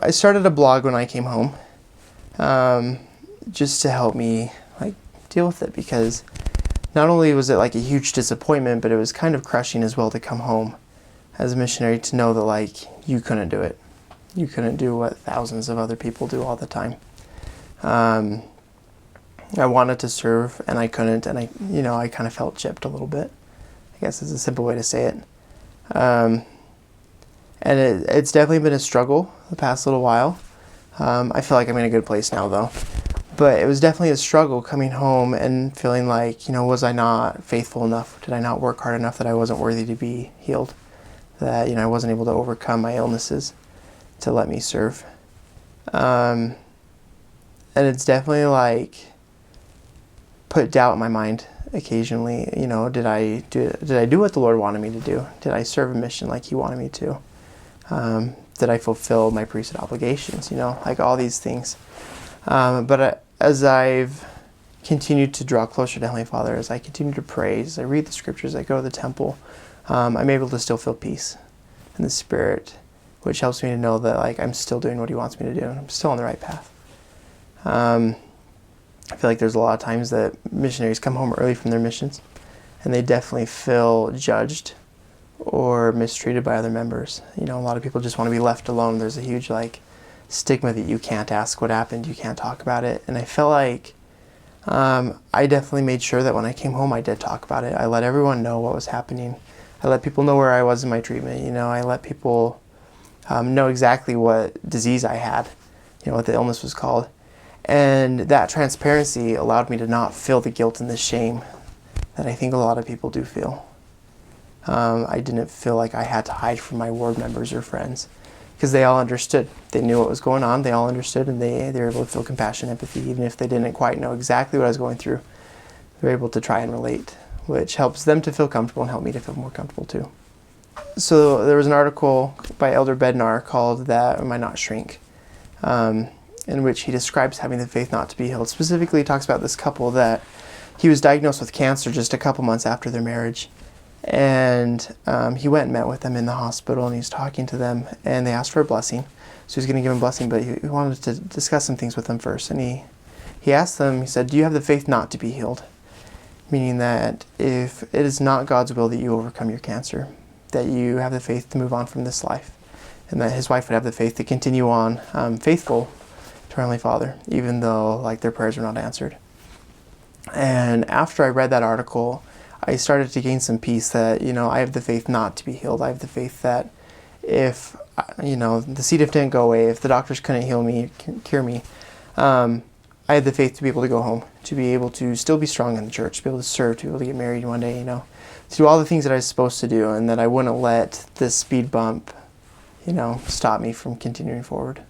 I started a blog when I came home, just to help me like deal with it, because not only was it like a huge disappointment, but it was kind of crushing as well to come home as a missionary to know that like you couldn't do it. You couldn't do what thousands of other people do all the time. I wanted to serve and I couldn't, and I kind of felt gypped a little bit, I guess is a simple way to say it. And it's definitely been a struggle the past little while. I feel like I'm in a good place now though. But it was definitely a struggle coming home and feeling like, was I not faithful enough? Did I not work hard enough that I wasn't worthy to be healed? That, I wasn't able to overcome my illnesses to let me serve. And it's definitely like put doubt in my mind occasionally. Did I do what the Lord wanted me to do? Did I serve a mission like He wanted me to? Did I fulfill my priesthood obligations? Like all these things. But as I've continued to draw closer to Heavenly Father, as I continue to pray, as I read the scriptures, I go to the temple, I'm able to still feel peace in the Spirit, which helps me to know that like I'm still doing what He wants me to do, and I'm still on the right path. I feel like there's a lot of times that missionaries come home early from their missions, and they definitely feel judged or mistreated by other members. A lot of people just want to be left alone. There's a huge stigma that you can't ask what happened, you can't talk about it. And I felt like I definitely made sure that when I came home I did talk about it. I let everyone know what was happening. I let people know where I was in my treatment. I let people know exactly what disease I had, what the illness was called. And that transparency allowed me to not feel the guilt and the shame that I think a lot of people do feel. I didn't feel like I had to hide from my ward members or friends, because they all understood. They knew what was going on. They all understood, and they were able to feel compassion, empathy, even if they didn't quite know exactly what I was going through. They were able to try and relate, which helps them to feel comfortable and help me to feel more comfortable too. So there was an article by Elder Bednar called "That Might Not Shrink," in which he describes having the faith not to be healed. Specifically, he talks about this couple that he was diagnosed with cancer just a couple months after their marriage. And he went and met with them in the hospital, and he was talking to them, and they asked for a blessing. So he was going to give them a blessing, but he wanted to discuss some things with them first. And he asked them, he said, "Do you have the faith not to be healed?" Meaning that if it is not God's will that you overcome your cancer, that you have the faith to move on from this life, and that his wife would have the faith to continue on faithful to our Heavenly Father, even though their prayers were not answered. And after I read that article, I started to gain some peace that, I have the faith not to be healed. I have the faith that if, the C. diff didn't go away, if the doctors couldn't heal me, cure me, I had the faith to be able to go home, to be able to still be strong in the church, to be able to serve, to be able to get married one day, to do all the things that I was supposed to do, and that I wouldn't let this speed bump, stop me from continuing forward.